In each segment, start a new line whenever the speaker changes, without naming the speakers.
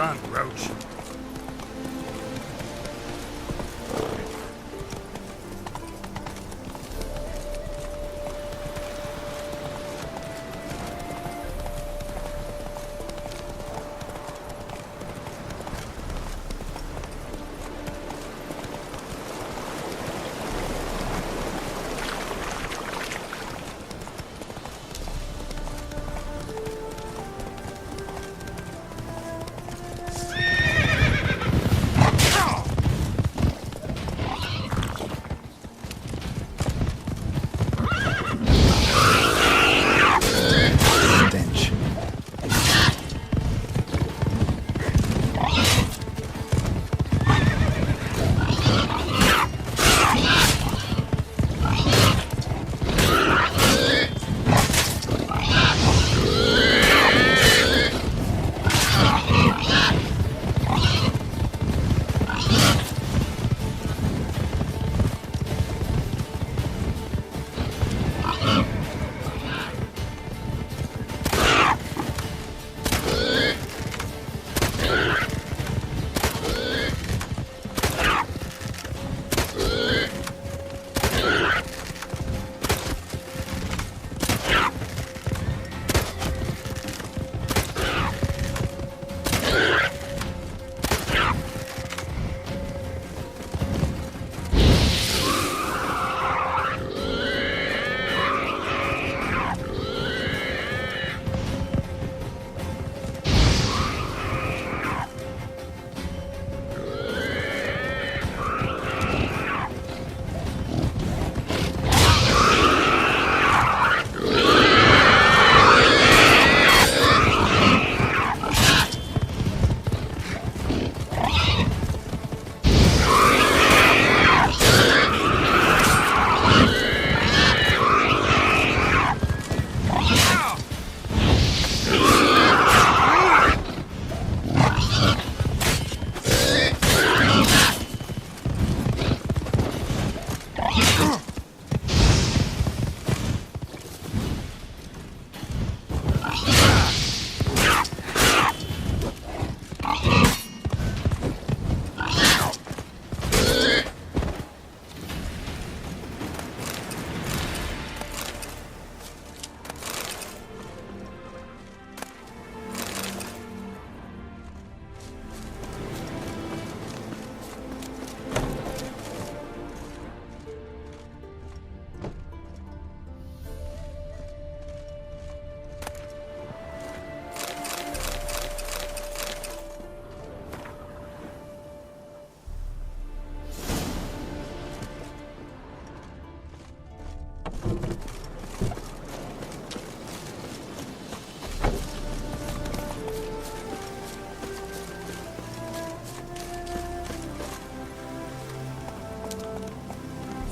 Run, Roach.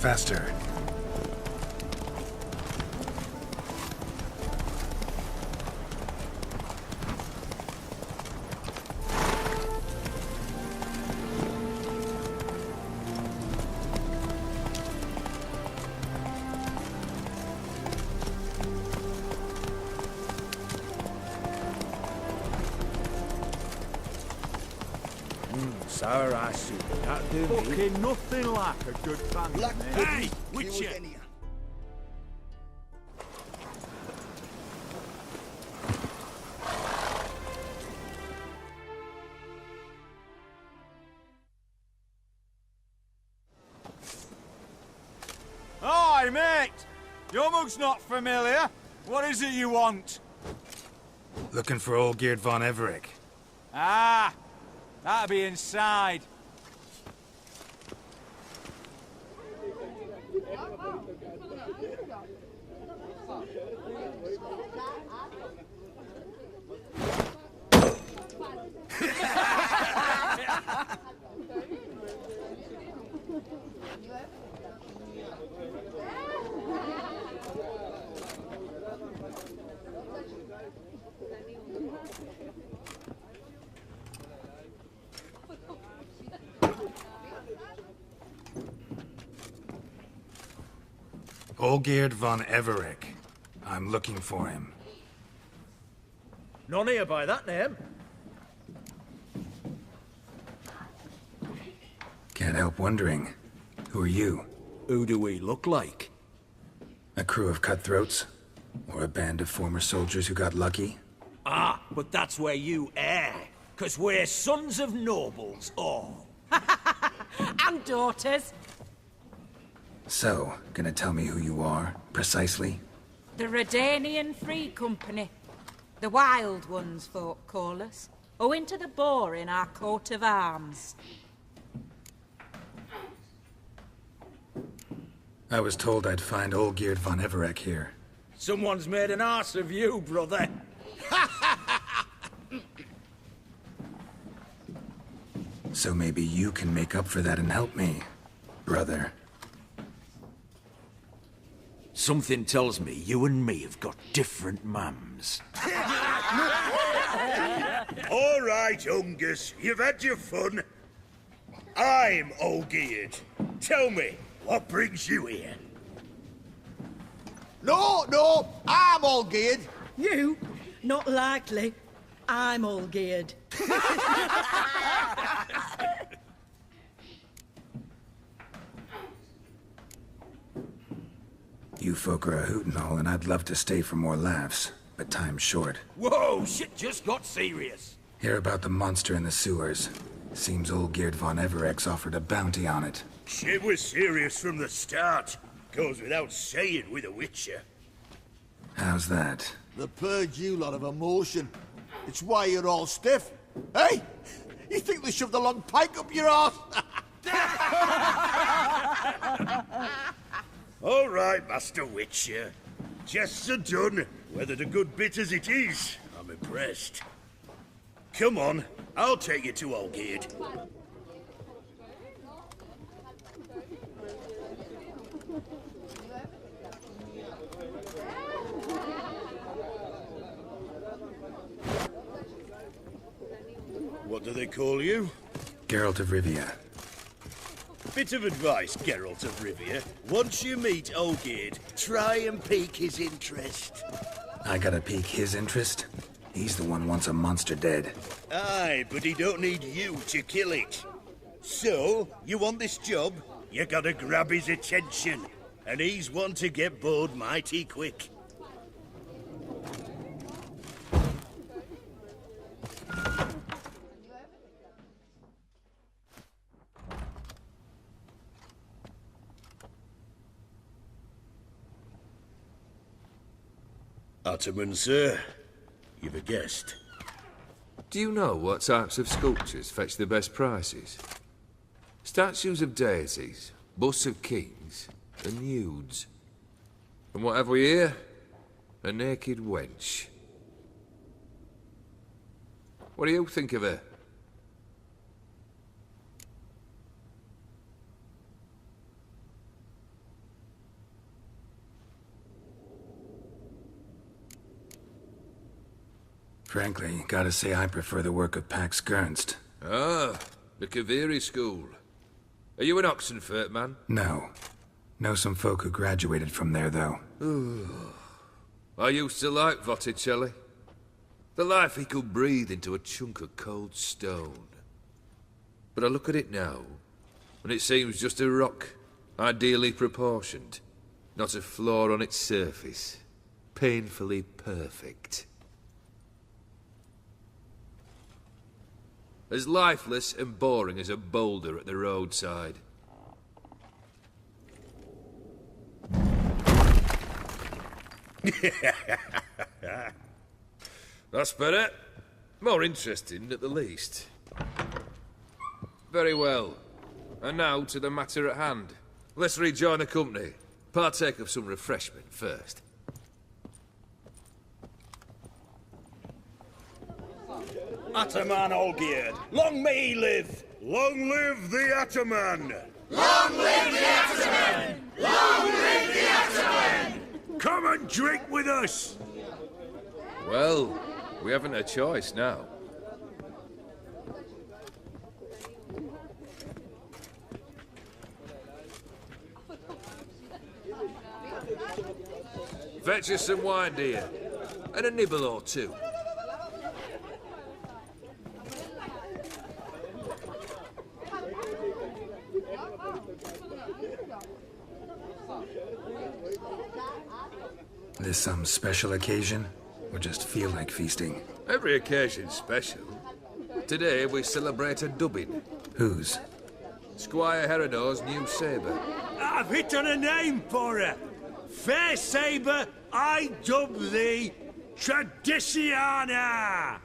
Faster.
Sour ass soup. That do me.
Fucking nothing like a good fan.
Hey, Witcher!
Hi, mate! Your mug's not familiar. What is it you want?
Looking for old Geert von Everec.
Ah, that'll be inside.
Olgierd von Everec. I'm looking for him.
None here by that name.
Can't help wondering. Who are you?
Who do we look like?
A crew of cutthroats? Or a band of former soldiers who got lucky?
Ah, but that's where you err. 'Cause we're sons of nobles, all.
And daughters.
So, gonna tell me who you are, precisely?
The Redanian Free Company. The Wild Ones, folk call us. Owing to the boar in our coat of arms.
I was told I'd find Olgierd von Everec here.
Someone's made an arse of you, brother.
So maybe you can make up for that and help me, brother.
Something tells me you and me have got different mums.
All right, Ungus, you've had your fun. I'm Olgierd. Tell me, what brings you here?
No, I'm all geared.
You? Not likely. I'm all geared.
You folk are a hoot and all, and I'd love to stay for more laughs, but time's short.
Whoa, shit just got serious.
Hear about the monster in the sewers. Seems Olgierd von Everec's offered a bounty on it.
Shit was serious from the start. Goes without saying with a Witcher.
How's that?
They purge you lot of emotion. It's why you're all stiff. Hey! You think they shoved a long pike up your arse?
All right, Master Witcher. Jests are done. Whether the good bit as it is, I'm impressed. Come on, I'll take you to Olgierd. What do they call you?
Geralt of Rivia.
Bit of advice, Geralt of Rivia. Once you meet Olgierd, try and pique his interest.
I gotta pique his interest? He's the one wants a monster dead.
Aye, but he don't need you to kill it. So, you want this job? You gotta grab his attention. And he's one to get bored mighty quick. Ottoman, sir. You've a guest.
Do you know what types of sculptures fetch the best prices? Statues of deities, busts of kings, and nudes. And what have we here? A naked wench. What do you think of her?
Frankly, gotta say I prefer the work of Pax Gernst.
Ah, the Kaviri school. Are you an Oxenfurt man?
No. Know some folk who graduated from there, though.
I used to like Botticelli. The life he could breathe into a chunk of cold stone. But I look at it now, and it seems just a rock, ideally proportioned. Not a flaw on its surface. Painfully perfect. As lifeless and boring as a boulder at the roadside. That's better. More interesting, at the least. Very well. And now to the matter at hand. Let's rejoin the company. Partake of some refreshment first.
Ataman Olgierd, long may he live! Long live the Ataman!
Long live the Ataman! Long live the Ataman!
Come and drink with us!
Well, we haven't a choice now. Fetch us some wine, dear. And a nibble or two.
This some special occasion? Or just feel like feasting?
Every occasion's special. Today we celebrate a dubbing.
Whose?
Squire Herodor's new sabre.
I've hit on a name for her. Fair sabre, I dub thee Tradiciana!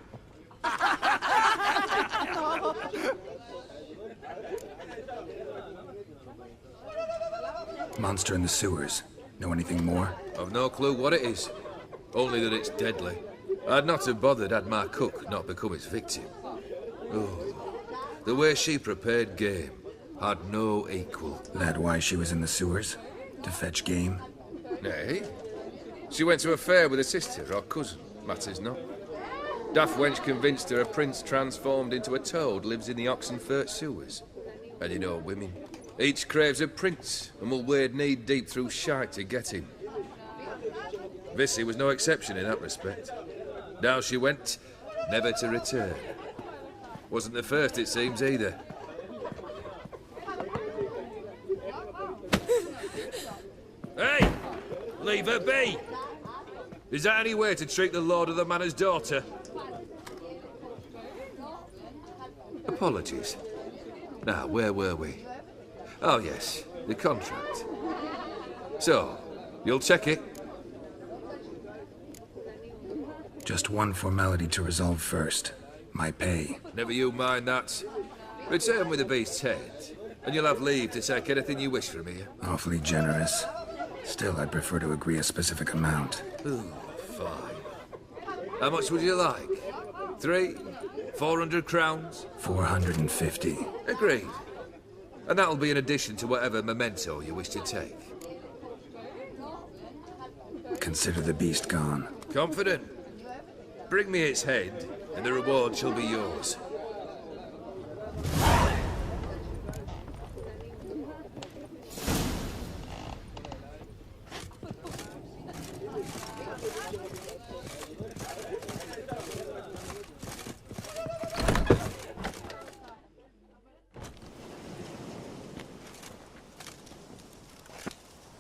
Monster in the sewers. Know anything more?
I've no clue what it is. Only that it's deadly. I'd not have bothered had my cook not become its victim. Oh, the way she prepared game had no equal.
That why she was in the sewers? To fetch game?
Nay. She went to a fair with a sister or cousin, matters not. Daft wench convinced her a prince transformed into a toad lives in the Oxenfurt sewers. And you know women. Each craves a prince and will wade knee-deep through shite to get him. Vissy was no exception in that respect. Down she went, never to return. Wasn't the first, it seems, either. Hey! Leave her be! Is that any way to treat the lord of the manor's daughter? Apologies. Now, where were we? Oh, yes, the contract. So, you'll check it?
Just one formality to resolve first. My pay.
Never you mind that. Return with the beast's head, and you'll have leave to take anything you wish from here.
Awfully generous. Still, I'd prefer to agree a specific amount.
Ooh, fine. How much would you like? 400 crowns?
450.
Agreed. And that'll be in addition to whatever memento you wish to take.
Consider the beast gone.
Confident? Bring me its head, and the reward shall be yours.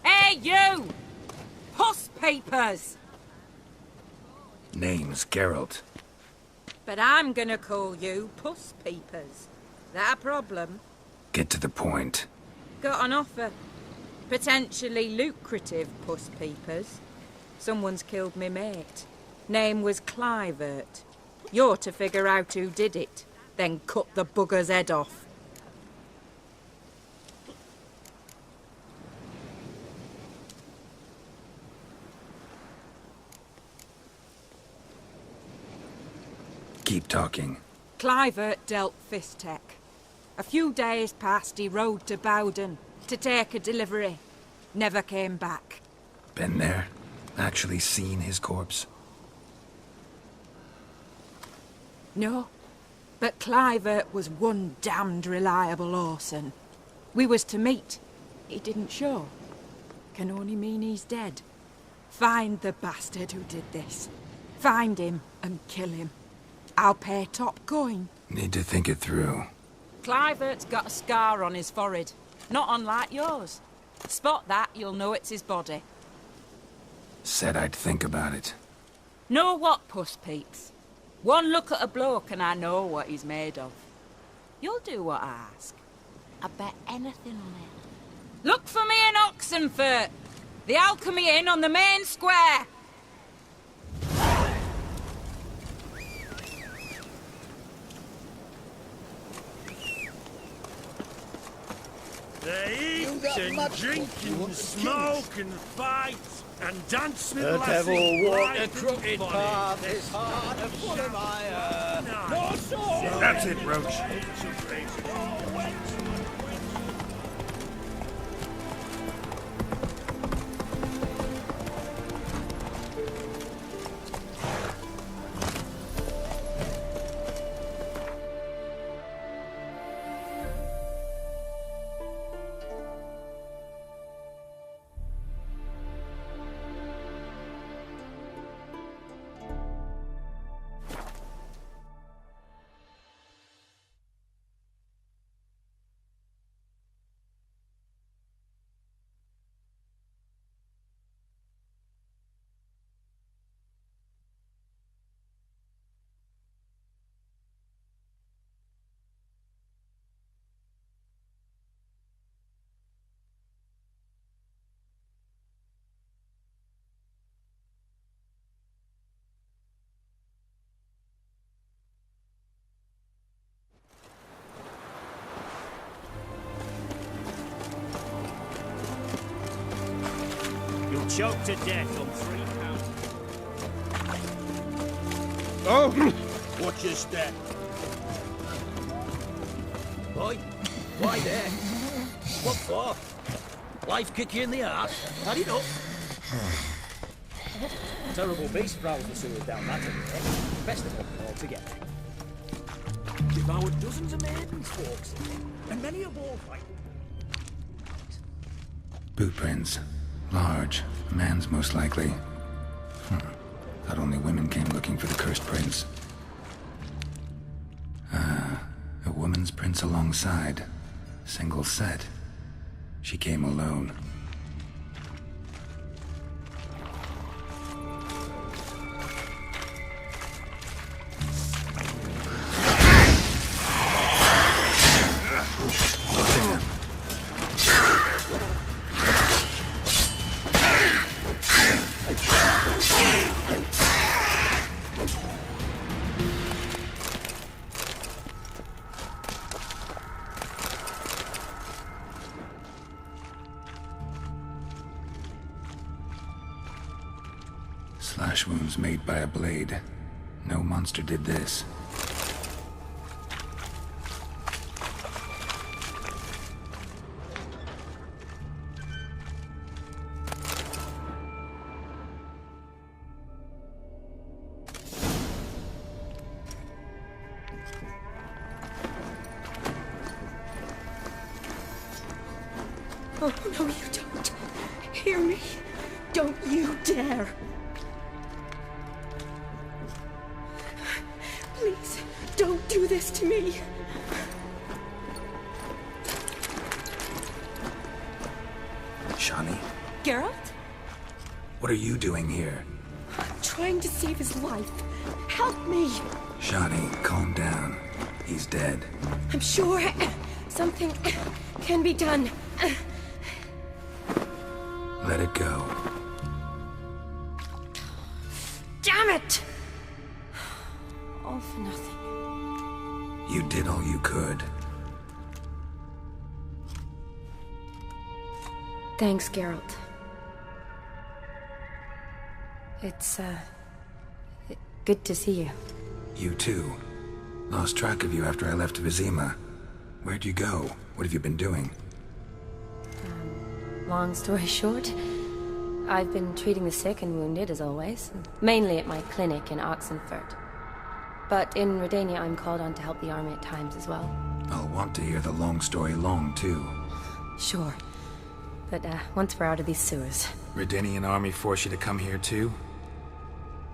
Hey, you! Puss papers!
Name's Geralt.
But I'm gonna call you Puss Peepers. That a problem?
Get to the point.
Got an offer. Potentially lucrative Puss Peepers. Someone's killed me mate. Name was Clivert. You're to figure out who did it, then cut the bugger's head off.
Keep talking.
Clivert dealt Fistech. A few days past, he rode to Bowden to take a delivery. Never came back.
Been there? Actually seen his corpse?
No, but Clivert was one damned reliable Orson. We was to meet. He didn't show. Can only mean he's dead. Find the bastard who did this. Find him and kill him. I'll pay top coin.
Need to think it through.
Clivert's got a scar on his forehead. Not unlike yours. Spot that, you'll know it's his body.
Said I'd think about it.
Know what, Puss Peeps? One look at a bloke and I know what he's made of. You'll do what I ask. I bet anything on it. Look for me in Oxenfurt! The Alchemy Inn on the main square!
They eat and drink and smoke and fight and dance with
The
lasses.
devil walked
right
a
and
crooked
funny.
path, his heart a full of ire. No sword!
That's it, Roach.
choked to death on 3 pounds.
Oh! Watch your step.
Boy, why there? What for? Life kick you in the arse? Had it up.
Terrible beast prowls the sewers down that way. Best of them altogether.
Devoured dozens of maidens, folks, and many a war fight.
Boot prints. Large. A man's most likely. Thought only women came looking for the cursed prince. A woman's prints alongside. Single set. She came alone. Slash wounds made by a blade. No monster did this.
Oh, no, you don't. Hear me? Don't you dare. Please, don't do this to me.
Shani?
Geralt?
What are you doing here?
I'm trying to save his life. Help me.
Shani, calm down. He's dead.
I'm sure something can be done.
Let it go.
Damn it! All for nothing.
You did all you could.
Thanks, Geralt. It's, good to see you.
You too. Lost track of you after I left Vizima. Where'd you go? What have you been doing?
Long story short, I've been treating the sick and wounded, as always. Mainly at my clinic in Oxenfurt. But in Redania, I'm called on to help the army at times as well.
I'll want to hear the long story long, too.
Sure. But, once we're out of these sewers...
Redanian army force you to come here, too?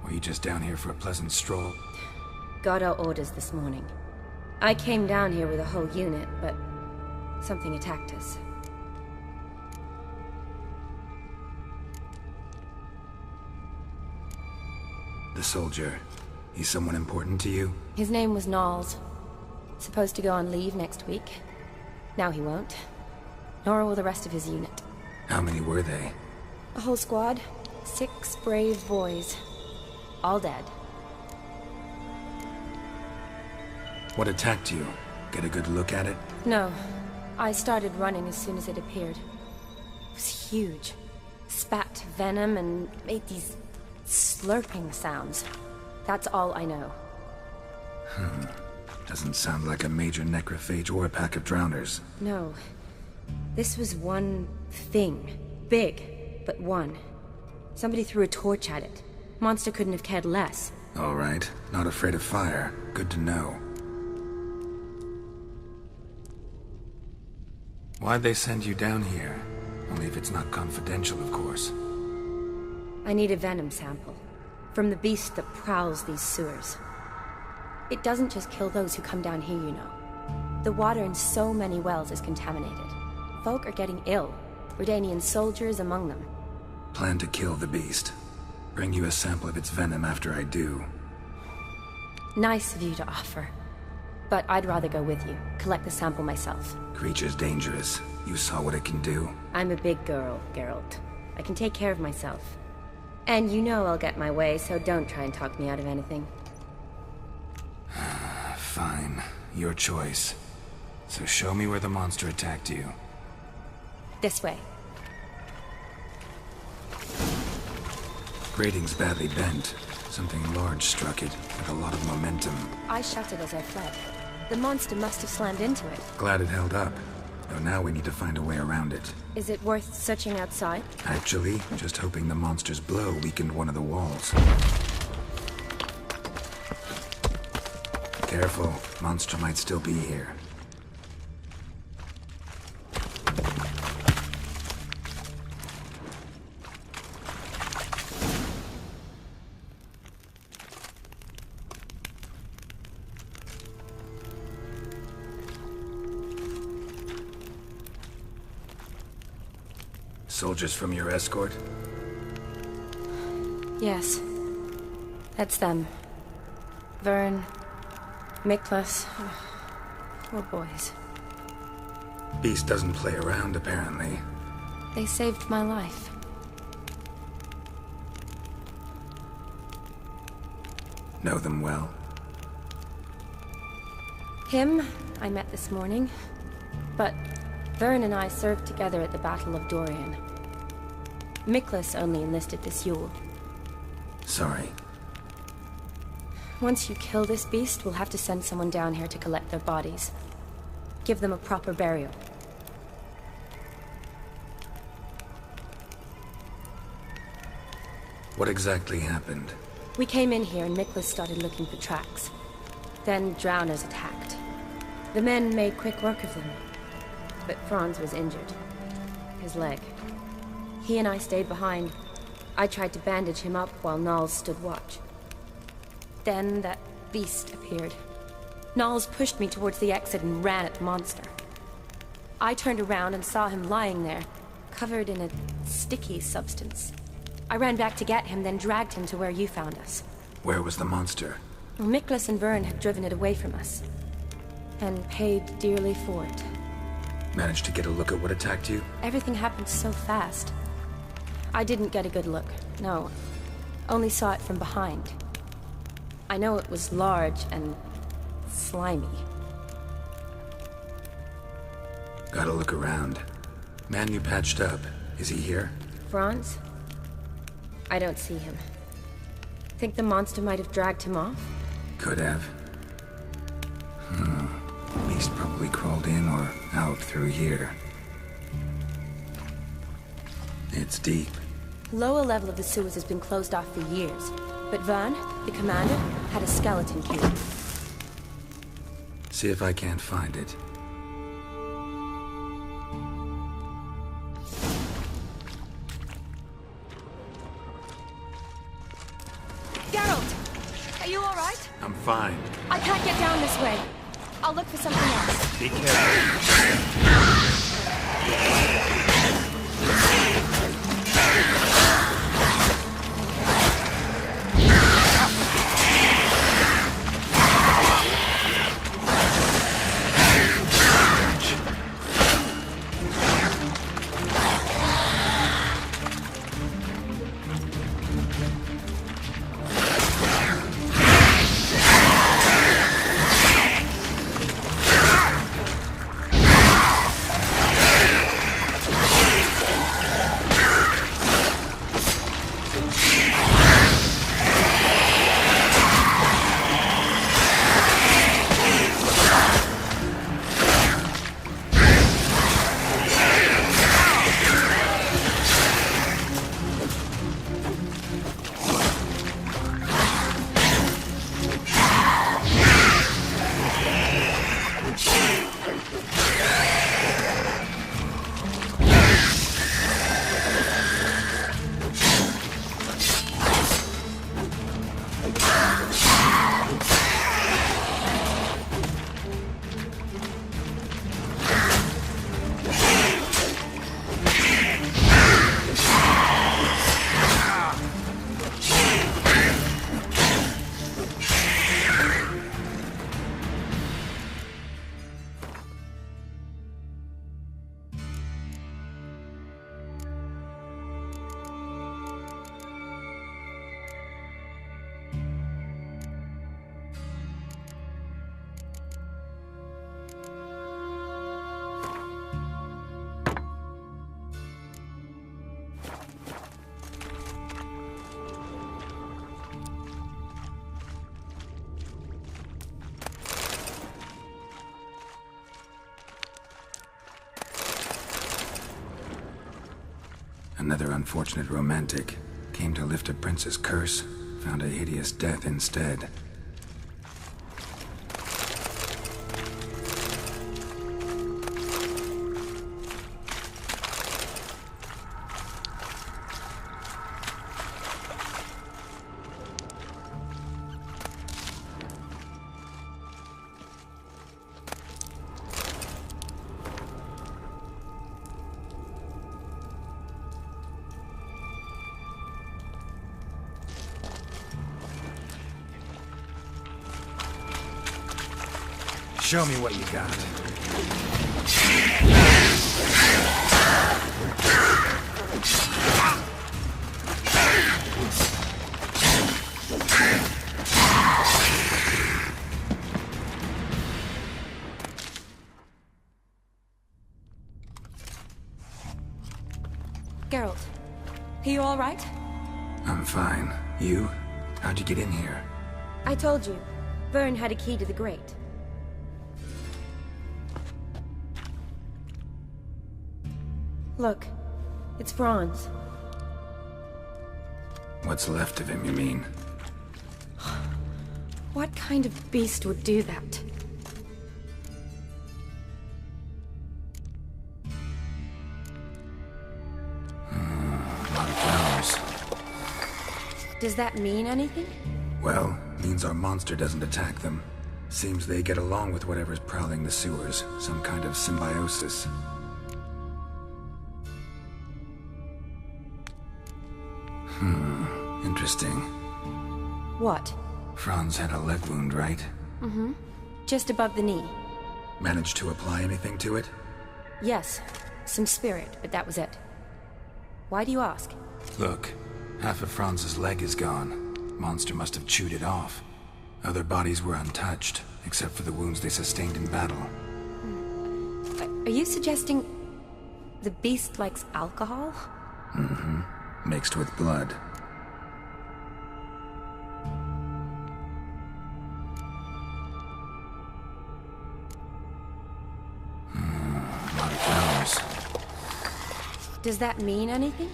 Or are you just down here for a pleasant stroll?
Got our orders this morning. I came down here with a whole unit, but... something attacked us.
The soldier. He's someone important to you?
His name was Knowles. Supposed to go on leave next week. Now he won't. Nor will the rest of his unit.
How many were they?
A whole squad. 6 brave boys. All dead.
What attacked you? Get a good look at it?
No. I started running as soon as it appeared. It was huge. Spat venom and made these slurping sounds. That's all I know.
Doesn't sound like a major necrophage or a pack of drowners.
No. This was one thing. Big, but one. Somebody threw a torch at it. Monster couldn't have cared less.
All right. Not afraid of fire. Good to know. Why'd they send you down here? Only if it's not confidential, of course.
I need a venom sample. From the beast that prowls these sewers. It doesn't just kill those who come down here, you know. The water in so many wells is contaminated. Folk are getting ill. Redanian soldiers among them.
Plan to kill the beast. Bring you a sample of its venom after I do.
Nice of you to offer. But I'd rather go with you. Collect the sample myself.
Creature's dangerous. You saw what it can do.
I'm a big girl, Geralt. I can take care of myself. And you know I'll get my way, so don't try and talk me out of anything.
Fine. Your choice. So show me where the monster attacked you.
This way.
gratings badly bent. Something large struck it, with a lot of momentum.
I shut it as I fled. The monster must have slammed into it.
Glad it held up. Though now we need to find a way around it.
Is it worth searching outside?
Actually, just hoping the monster's blow weakened one of the walls. Careful, monster might still be here. Soldiers from your escort?
Yes. That's them. Vern, Miklas. Poor boys.
Beast doesn't play around, apparently.
They saved my life.
Know them well?
Him, I met this morning. But Vern and I served together at the Battle of Dorian. Miklas only enlisted this Yule.
Sorry.
Once you kill this beast, we'll have to send someone down here to collect their bodies. Give them a proper burial.
What exactly happened?
We came in here and Miklas started looking for tracks. Then drowners attacked. The men made quick work of them. But Franz was injured. His leg. He and I stayed behind. I tried to bandage him up while Nals stood watch. Then that beast appeared. Nals pushed me towards the exit and ran at the monster. I turned around and saw him lying there, covered in a sticky substance. I ran back to get him, then dragged him to where you found us.
Where was the monster?
Well, Miklas and Vern had driven it away from us. And paid dearly for it.
Managed to get a look at what attacked you?
Everything happened so fast. I didn't get a good look, no. Only saw it from behind. I know it was large and slimy.
Gotta look around. Man you patched up, is he here?
Franz? I don't see him. Think the monster might have dragged him off?
Could have. Beast probably crawled in or out through here. It's deep.
Lower level of the sewers has been closed off for years. But Vern, the commander, had a skeleton key.
See if I can't find it.
Geralt! Are you alright?
I'm fine.
I can't get down this way. I'll look for something else.
Be careful. Another unfortunate romantic came to lift a prince's curse, found a hideous death instead. Show me what you got.
Geralt, are you all right?
I'm fine. You? How'd you get in here?
I told you. Vern had a key to the grate. Look, it's Franz.
What's left of him, you mean?
What kind of beast would do that?
A lot of flowers.
Does that mean anything?
Well, means our monster doesn't attack them. Seems they get along with whatever's prowling the sewers. Some kind of symbiosis. Interesting.
What?
Franz had a leg wound, right?
Mm-hmm. Just above the knee.
Managed to apply anything to it?
Yes. Some spirit, but that was it. Why do you ask?
Look, half of Franz's leg is gone. Monster must have chewed it off. Other bodies were untouched, except for the wounds they sustained in battle.
Are you suggesting the beast likes alcohol?
Mm-hmm. Mixed with blood. A lot of flowers.
Does that mean anything?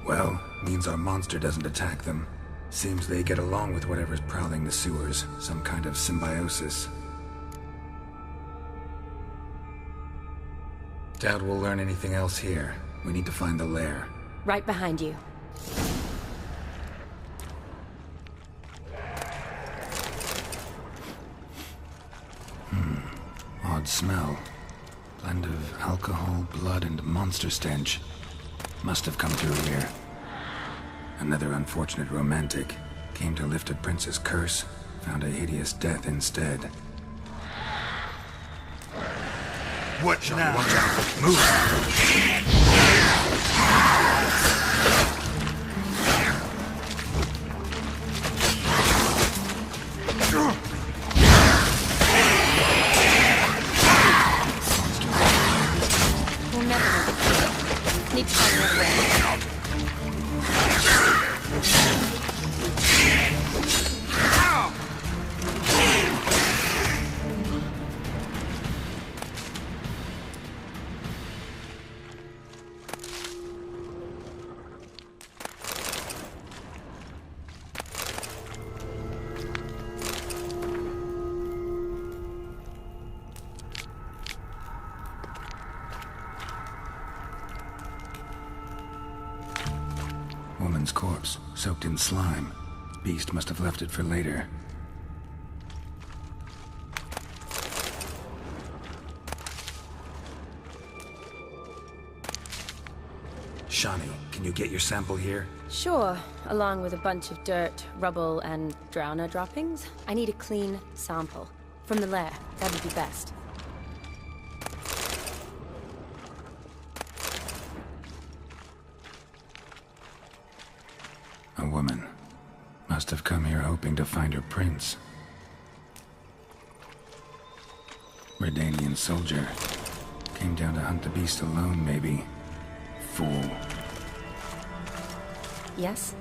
Well, means our monster doesn't attack them. Seems they get along with whatever's prowling the sewers. Some kind of symbiosis. Doubt we'll learn anything else here. We need to find the lair.
Right behind you.
Odd smell. Blend of alcohol, blood, and monster stench. Must have come through here. Another unfortunate romantic came to lift a prince's curse, found a hideous death instead.
What now?
Watch out. Move!
We'll never make it through. Need to find another way.
Woman's corpse, soaked in slime. Beast must have left it for later. Shani, can you get your sample here?
Sure, along with a bunch of dirt, rubble, and drowner droppings. I need a clean sample. From the lair, that would be best.
A woman. Must have come here hoping to find her prince. Redanian soldier. Came down to hunt the beast alone, maybe. Fool.
Yes?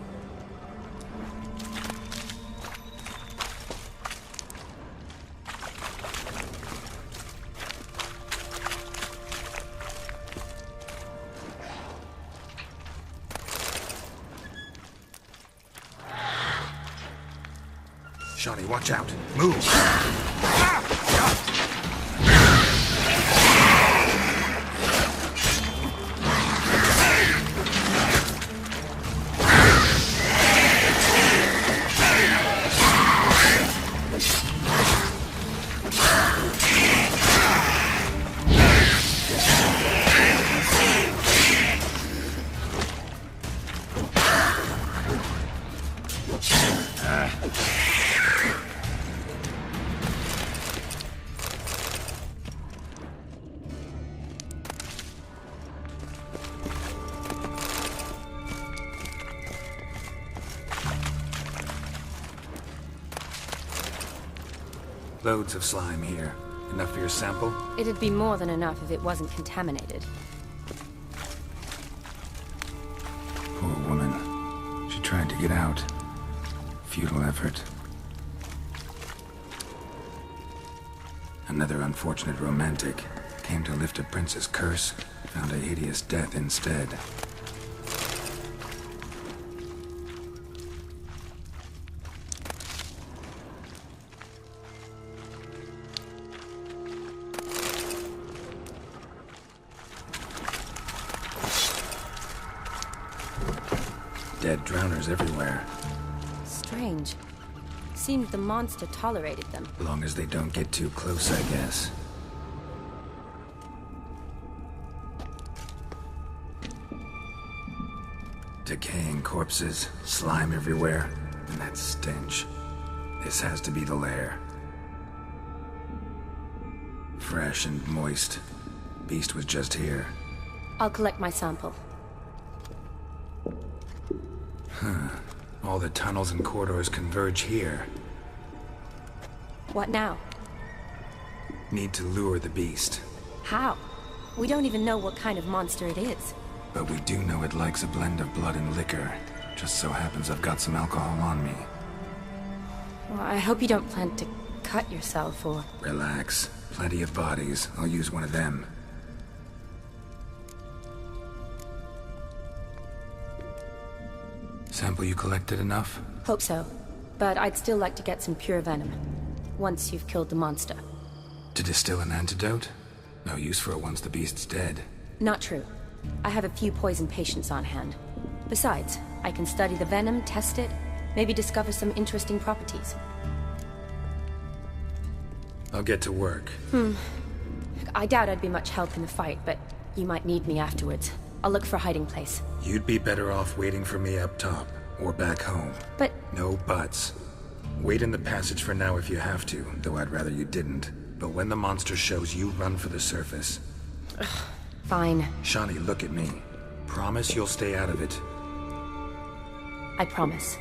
Shawnee, watch out. Move! Loads of slime here. Enough for your sample?
It'd be more than enough if it wasn't contaminated.
Poor woman. She tried to get out. Futile effort. Another unfortunate romantic came to lift a prince's curse, found a hideous death instead. Dead drowners everywhere.
Strange. Seemed the monster tolerated them.
As long as they don't get too close, I guess. Decaying corpses, slime everywhere, and that stench. This has to be the lair. Fresh and moist. Beast was just here.
I'll collect my sample.
All the tunnels and corridors converge here.
What now?
Need to lure the beast.
How? We don't even know what kind of monster it is.
But we do know it likes a blend of blood and liquor. Just so happens I've got some alcohol on me.
Well, I hope you don't plan to cut yourself or...
Relax. Plenty of bodies. I'll use one of them. Sample you collected enough?
Hope so. But I'd still like to get some pure venom. Once you've killed the monster.
To distill an antidote? No use for it once the beast's dead.
Not true. I have a few poison patients on hand. Besides, I can study the venom, test it, maybe discover some interesting properties.
I'll get to work.
I doubt I'd be much help in the fight, but you might need me afterwards. I'll look for a hiding place.
You'd be better off waiting for me up top, or back home.
But...
No buts. Wait in the passage for now if you have to, though I'd rather you didn't. But when the monster shows, you run for the surface.
Fine.
Shawnee, look at me. Promise you'll stay out of it.
I promise.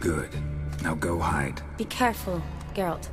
Good. Now go hide.
Be careful, Geralt.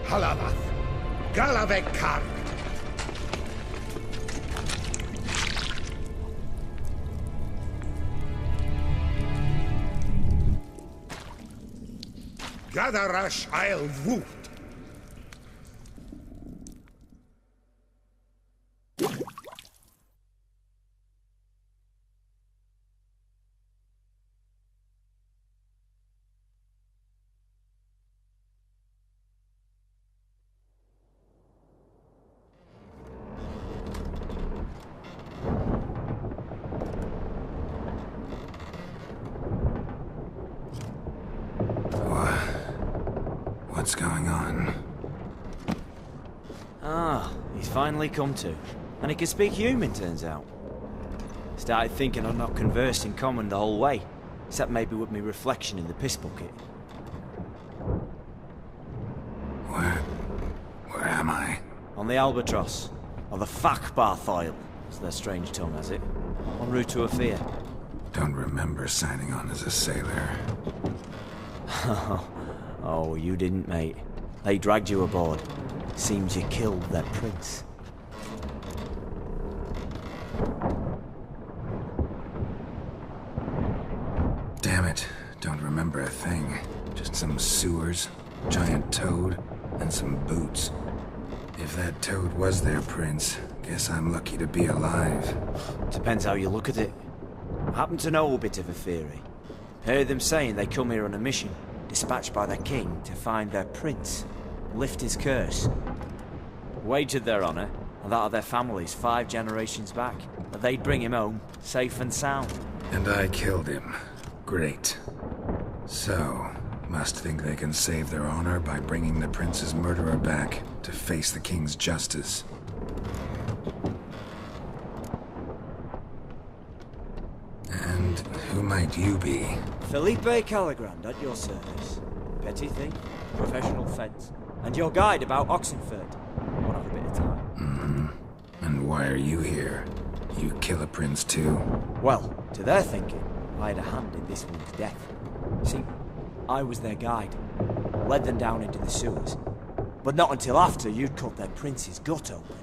Halavath, Galavek Kar. Gadarash I'll woot.
What's going on?
Ah, he's finally come to. And he can speak human, turns out. Started thinking I'd not conversed in common the whole way, except maybe with me reflection in the piss bucket.
Where am I?
On the Albatross, or the Fakbarthoil, as their strange tongue has it, en route to Ophir.
Don't remember signing on as a sailor.
Oh, you didn't, mate. They dragged you aboard. Seems you killed their prince.
Damn it, don't remember a thing. Just some sewers, giant toad, and some boots. If that toad was their prince, guess I'm lucky to be alive.
Depends how you look at it. I happen to know a bit of a theory. Heard them saying they come here on a mission, dispatched by their king to find their prince, lift his curse. Wagered their honour, and that of their families 5 generations back, that they'd bring him home, safe and sound.
And I killed him. Great. So, must think they can save their honor by bringing the prince's murderer back to face the king's justice. And who might you be?
Felipe Caligrand at your service. Petty thief, professional fence, and your guide about Oxenford. Won't have a bit of time.
Mm-hmm. And why are you here? You kill a prince too?
Well, to their thinking, I had a hand in this one's death. See, I was their guide. Led them down into the sewers. But not until after you'd cut their prince's gut open.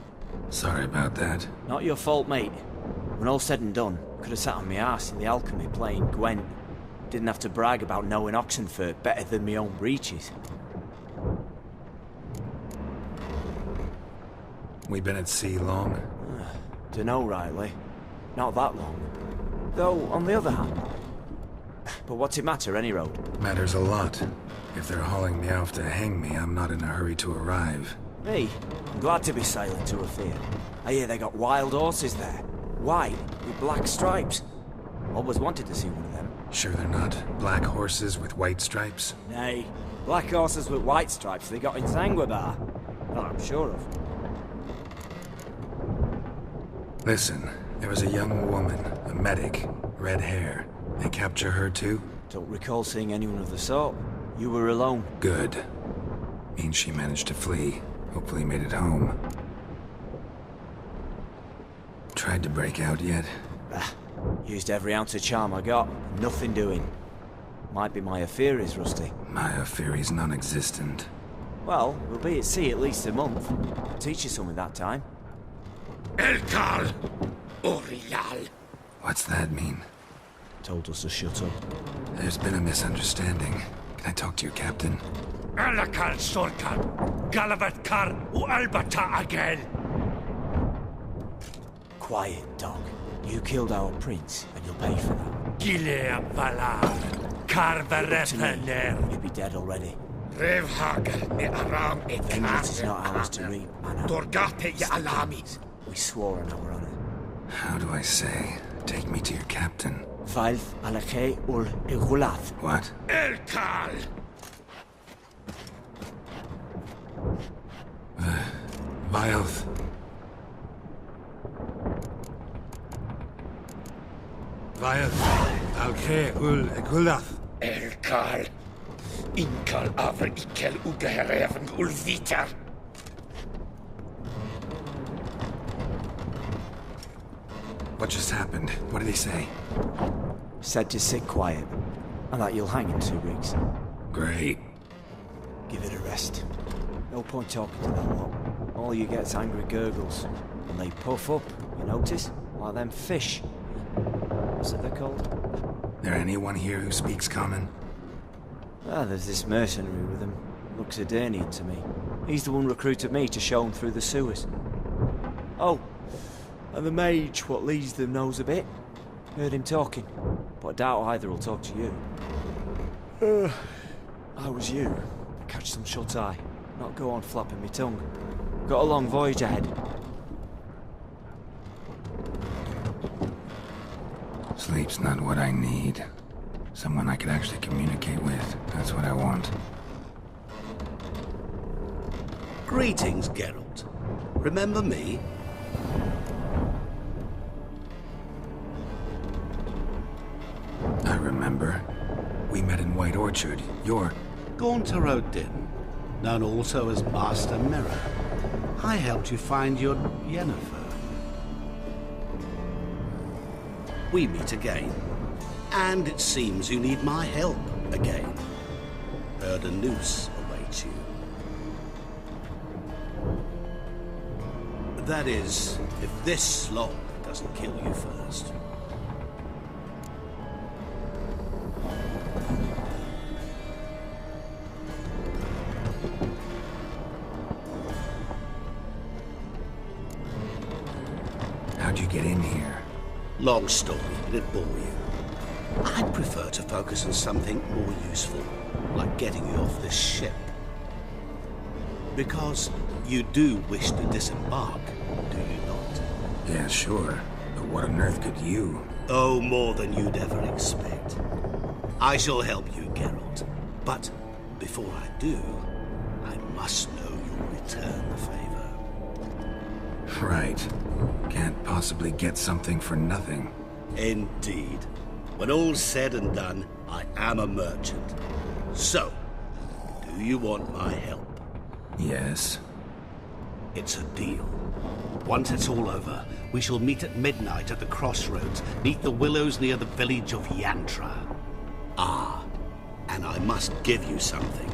Sorry about that.
Not your fault, mate. When all said and done, could have sat on my arse in the alchemy playing Gwent. Didn't have to brag about knowing Oxenford better than my own breeches.
We been at sea long?
Dunno rightly. Not that long. Though, on the other hand... But what's it matter, any road?
Matters a lot. If they're hauling me off to hang me, I'm not in a hurry to arrive.
Me? I'm glad to be sailing to Ophir. I hear they got wild horses there. White, with black stripes. Always wanted to see one of them.
Sure they're not black horses with white stripes?
Nay, black horses with white stripes they got in Sanguibar. That I'm sure of.
Listen, there was a young woman, a medic, red hair. They capture her too?
Don't recall seeing anyone of the sort. You were alone.
Good. Means she managed to flee. Hopefully made it home. Tried to break out yet?
Used every ounce of charm I got. Nothing doing. Might be my affair is rusty.
My affair is non-existent.
Well, we'll be at sea at least a month. I'll teach you something that time.
Elkal! Orial!
What's that mean?
Told us to shut up.
There's been a misunderstanding. Can I talk to your captain?
Alakal Sorkal! Galavat Kar Albata Agel!
Quiet, dog. You killed our prince, and you'll pay for that.
Gileam Valar! Karvarepaner!
You'd be dead already.
Revhagel me aram et
Vengeance is not ours to reap, Anna.
Dorgate ya alamis!
We swore on our honor.
How do I say? Take me to your captain.
Valth alake ul igulath.
What?
Elkal!
Vilth.
Vilth alke ul igulath.
Elkal! Inkal aver ikel ugehereven ul vitar!
What just happened? What did he say?
Said to sit quiet, and that you'll hang in 2 weeks.
Great.
Give it a rest. No point talking to that lot. All you get's angry gurgles. And they puff up, you notice? Like them fish. What's it they're called?
There anyone here who speaks common?
Ah, there's this mercenary with him. Looks Adenian to me. He's the one recruited me to show him through the sewers. Oh, and the mage what leads them knows a bit. Heard him talking, but I doubt either will talk to you. How was you? Catch some shut-eye. Not go on flapping me tongue. Got a long voyage ahead.
Sleep's not what I need. Someone I could actually communicate with. That's what I want.
Greetings, Geralt. Remember me?
I remember. We met in White Orchard. You're...
Gaunter Odin, known also as Master Mirror. I helped you find your Yennefer. We meet again. And it seems you need my help again. Heard a noose awaits you. That is, if this slog doesn't kill you first.
How'd you get in here?
Long story, it'd bore you. I'd prefer to focus on something more useful, like getting you off this ship. Because you do wish to disembark, do you not?
Yeah, sure. But what on earth could you?
Oh, more than you'd ever expect. I shall help you, Geralt. But before I do, I must know you'll return the favor.
Right. Can't possibly get something for nothing.
Indeed. When all's said and done, I am a merchant. So, do you want my help?
Yes.
It's a deal. Once it's all over, we shall meet at midnight at the crossroads, neath the willows near the village of Yantra. Ah, and I must give you something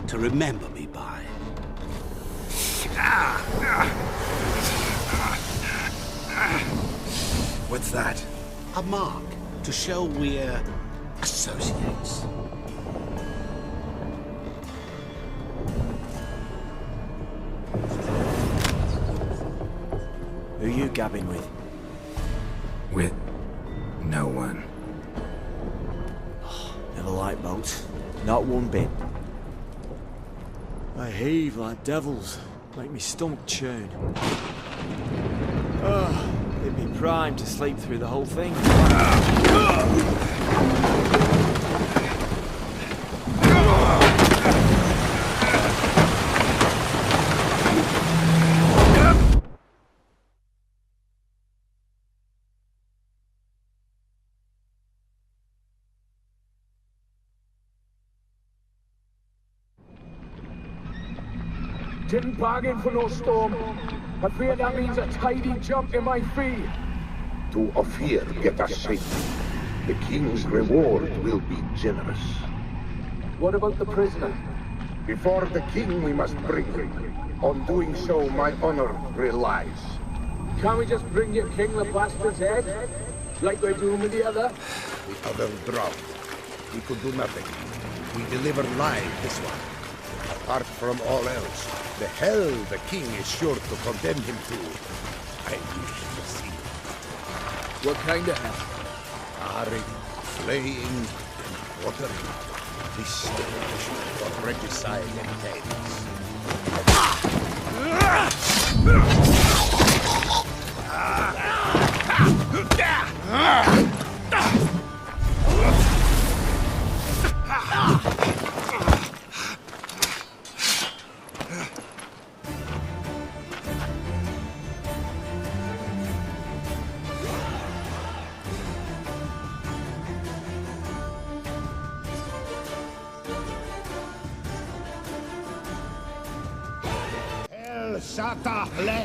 to remember me by.
What's that?
A mark to show we're associates.
Who you gabbing with?
With no one.
Never liked boats. Not one bit. They heave like devils. Make me stomach churn. They'd be primed to sleep through the whole thing.
Didn't bargain for no storm. I fear that means a tidy jump in my fee.
To Ophir get us safely. The king's reward will be generous.
What about the prisoner?
Before the king we must bring him. On doing so, my honor relies.
Can't we just bring your king the bastard's head? Like we're doing with the other?
The other drowned. We could do nothing. We deliver live this one. Apart from all else, the hell the king is sure to condemn him to. I wish to see.
What kind of hell?
Harring, flaying, and quartering. This stage for regicide and tales. Sata le.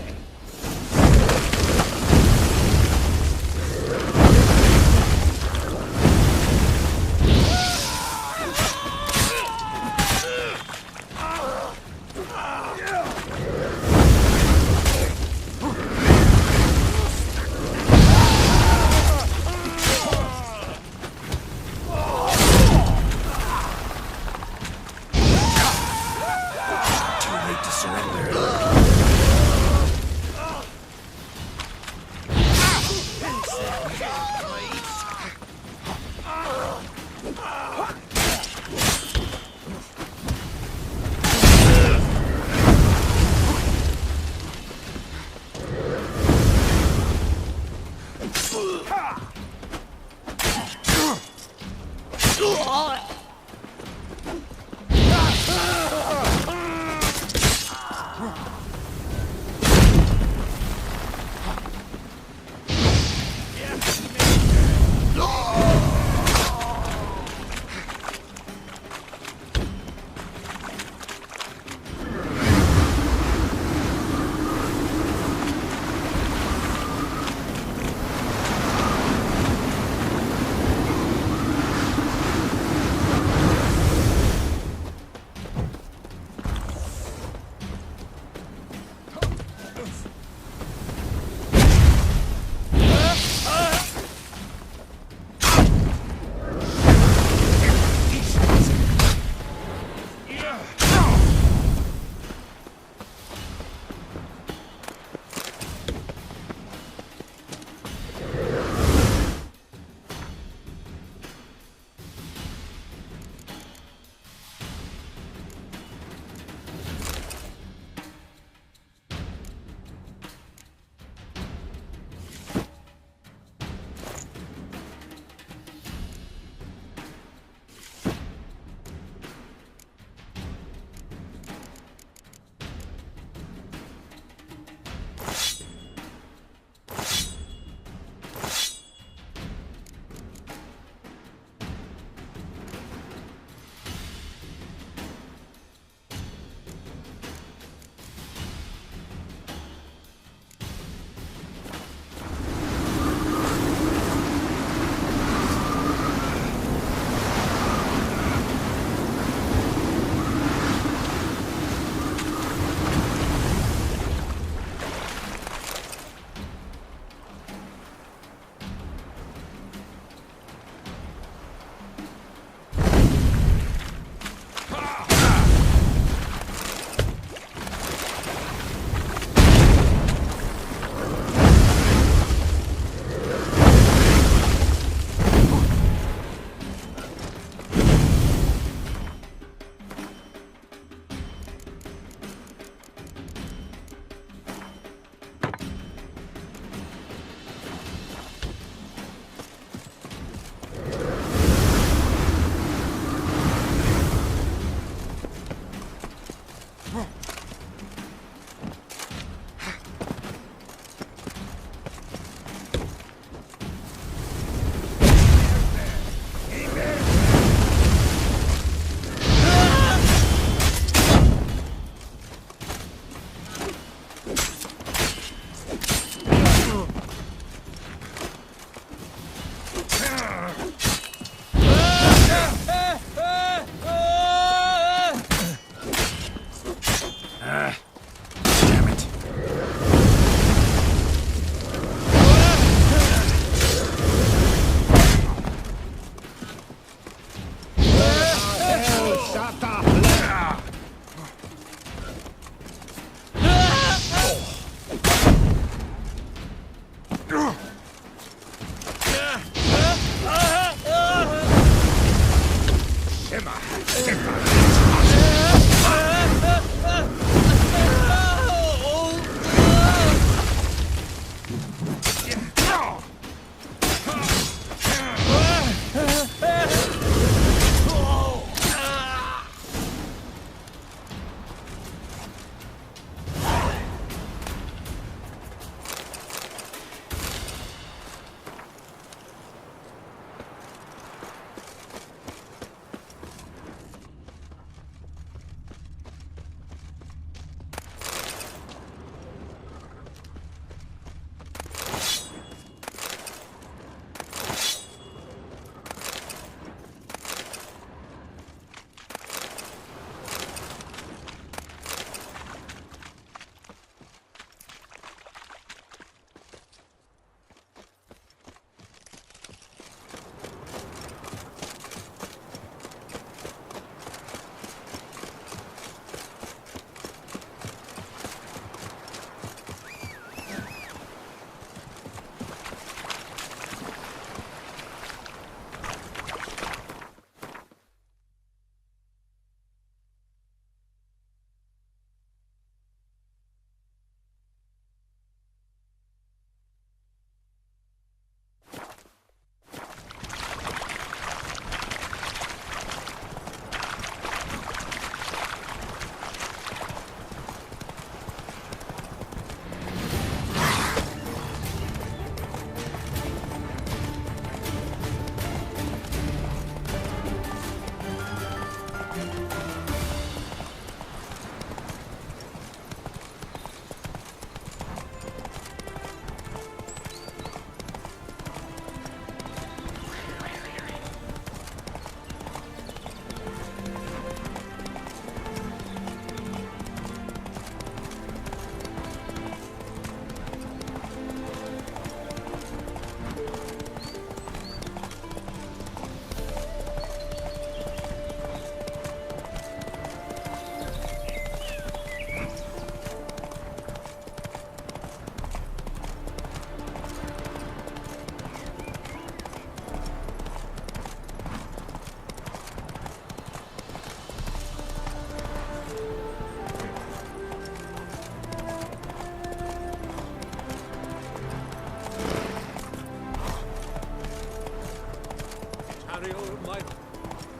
Mario, my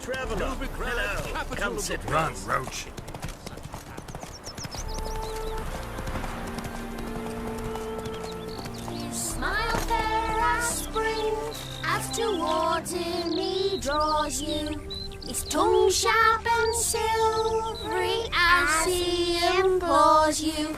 Traveller, hello. Come sit with
Run,
us.
Roach.
His smile fair as spring, as towards him he draws you. His tongue sharp and silvery as he implores you.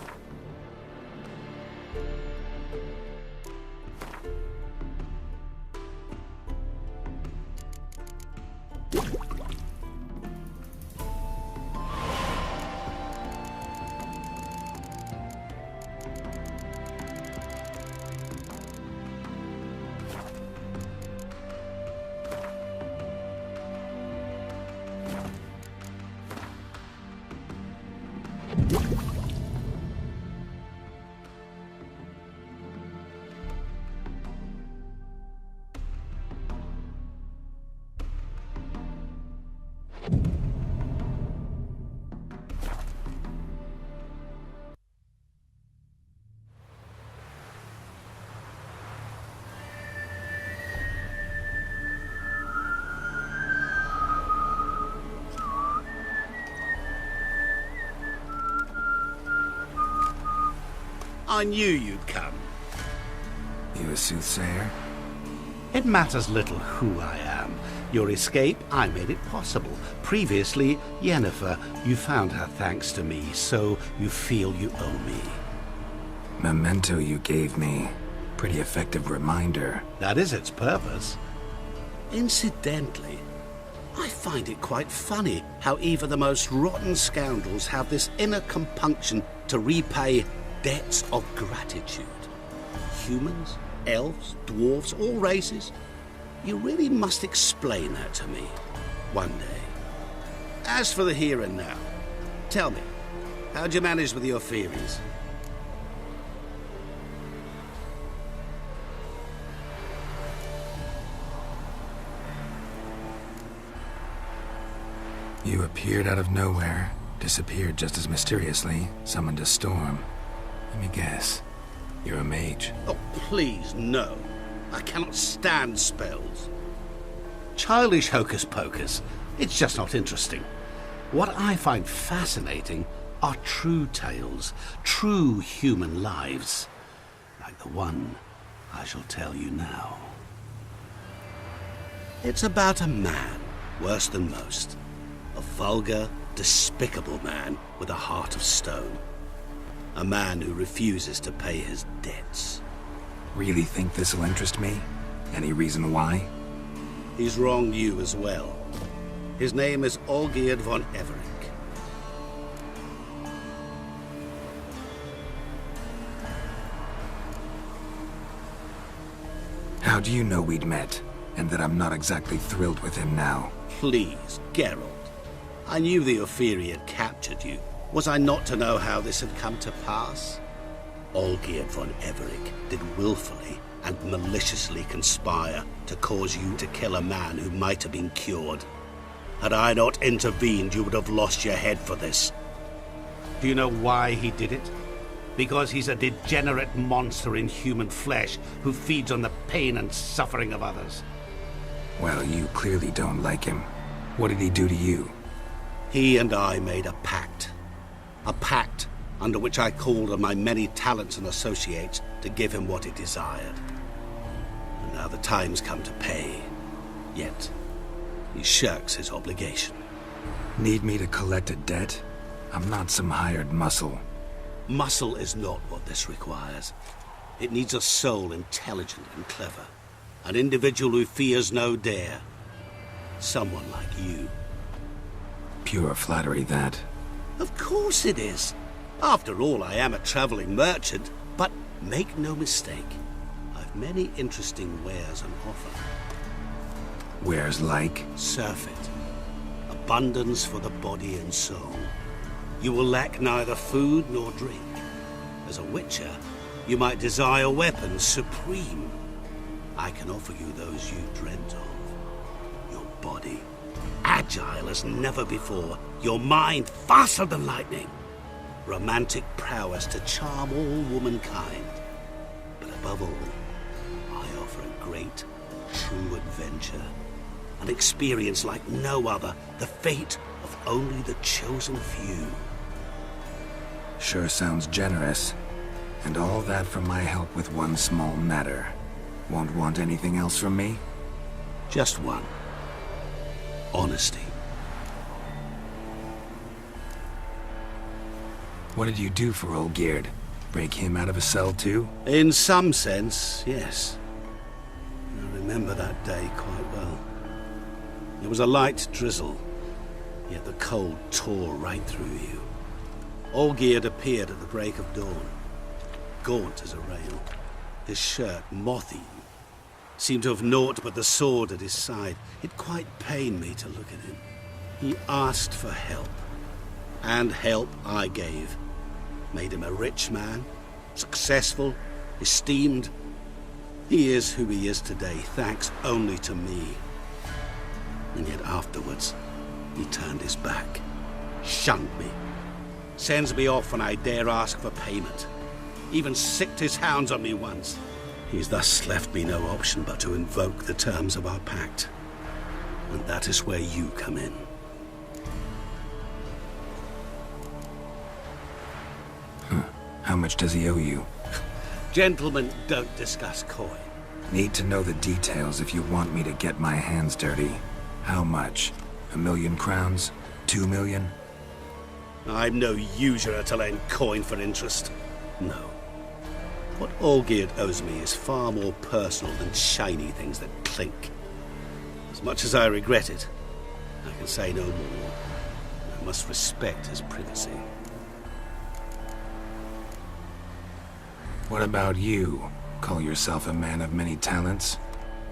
I knew you'd come.
You a soothsayer?
It matters little who I am. Your escape, I made it possible. Previously, Yennefer, you found her thanks to me, so you feel you owe me.
Memento you gave me. Pretty effective reminder.
That is its purpose. Incidentally, I find it quite funny how even the most rotten scoundrels have this inner compunction to repay debts of gratitude. Humans, elves, dwarves, all races. You really must explain that to me one day. As for the here and now, tell me, how'd you manage with your theories?
You appeared out of nowhere, disappeared just as mysteriously, summoned a storm. Let me guess. You're a mage.
Oh, please, no. I cannot stand spells. Childish hocus pocus. It's just not interesting. What I find fascinating are true tales, true human lives, like the one I shall tell you now. It's about a man, worse than most. A vulgar, despicable man with a heart of stone. A man who refuses to pay his debts.
Really think this'll interest me? Any reason why?
He's wronged you as well. His name is Olgierd von Everick.
How do you know we'd met, and that I'm not exactly thrilled with him now?
Please, Geralt. I knew the Ophiri had captured you. Was I not to know how this had come to pass? Olgierd von Everick did willfully and maliciously conspire to cause you to kill a man who might have been cured. Had I not intervened, you would have lost your head for this. Do you know why he did it? Because he's a degenerate monster in human flesh who feeds on the pain and suffering of others.
Well, you clearly don't like him. What did he do to you?
He and I made a pact. A pact under which I called on my many talents and associates to give him what he desired. And now the time's come to pay. Yet, he shirks his obligation.
Need me to collect a debt? I'm not some hired muscle.
Muscle is not what this requires. It needs a soul intelligent and clever. An individual who fears no dare. Someone like you.
Pure flattery, that.
Of course it is. After all, I am a traveling merchant. But make no mistake, I've many interesting wares on offer.
Wares like?
Surfeit. Abundance for the body and soul. You will lack neither food nor drink. As a witcher, you might desire weapons supreme. I can offer you those you dreamt of. Your body, agile as never before. Your mind, faster than lightning. Romantic prowess to charm all womankind. But above all, I offer a great, true adventure. An experience like no other, the fate of only the chosen few.
Sure sounds generous. And all that for my help with one small matter. Won't want anything else from me?
Just one. Honesty.
What did you do for Olgierd? Break him out of a cell too?
In some sense, yes. I remember that day quite well. It was a light drizzle, yet the cold tore right through you. Olgierd appeared at the break of dawn, gaunt as a rail, his shirt moth-eaten. Seemed to have naught but the sword at his side. It quite pained me to look at him. He asked for help, and help I gave. Made him a rich man, successful, esteemed. He is who he is today, thanks only to me. And yet afterwards, he turned his back, shunned me, sends me off when I dare ask for payment. Even sicked his hounds on me once. He's thus left me no option but to invoke the terms of our pact. And that is where you come in.
How much does he owe you?
Gentlemen don't discuss coin.
Need to know the details if you want me to get my hands dirty. How much? 1,000,000 crowns? 2 million?
I'm no usurer to lend coin for interest. No. What Olgierd owes me is far more personal than shiny things that clink. As much as I regret it, I can say no more. I must respect his privacy.
What about you? Call yourself a man of many talents?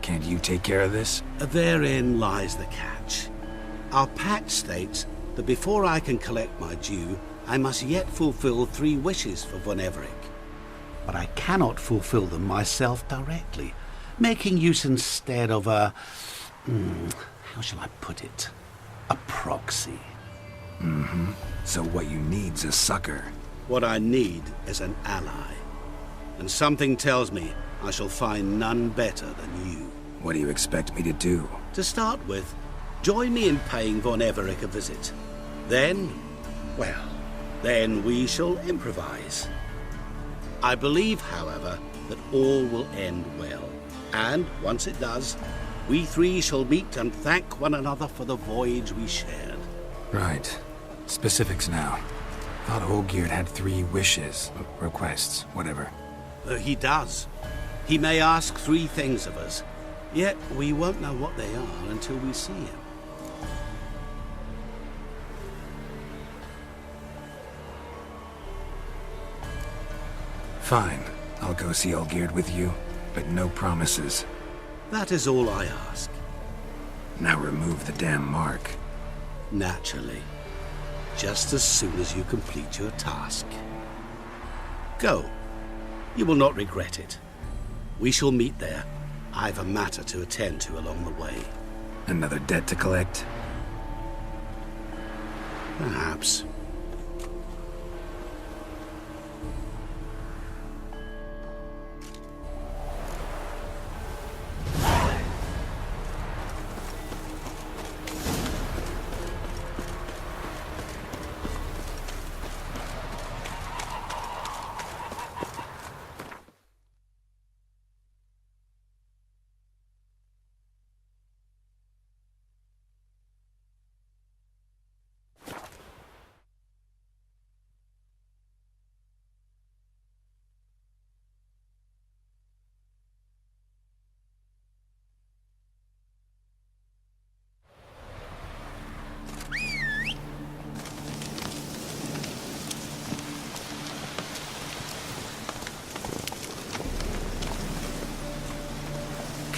Can't you take care of this?
Therein lies the catch. Our pact states that before I can collect my due, I must yet fulfill 3 wishes for Von Everec. But I cannot fulfill them myself directly, making use instead of a... how shall I put it? A proxy.
Mm-hmm. So what you need's a sucker.
What I need is an ally. And something tells me I shall find none better than you.
What do you expect me to do?
To start with, join me in paying Von Everec a visit. Then, well, then we shall improvise. I believe, however, that all will end well. And once it does, we 3 shall meet and thank one another for the voyage we shared.
Right. Specifics now. Thought Olgierd had 3 wishes, requests, whatever.
He does. He may ask 3 things of us, yet we won't know what they are until we see him.
Fine. I'll go see Olgierd with you, but no promises.
That is all I ask.
Now remove the damn mark.
Naturally. Just as soon as you complete your task. Go. You will not regret it. We shall meet there. I've a matter to attend to along the way.
Another debt to collect?
Perhaps.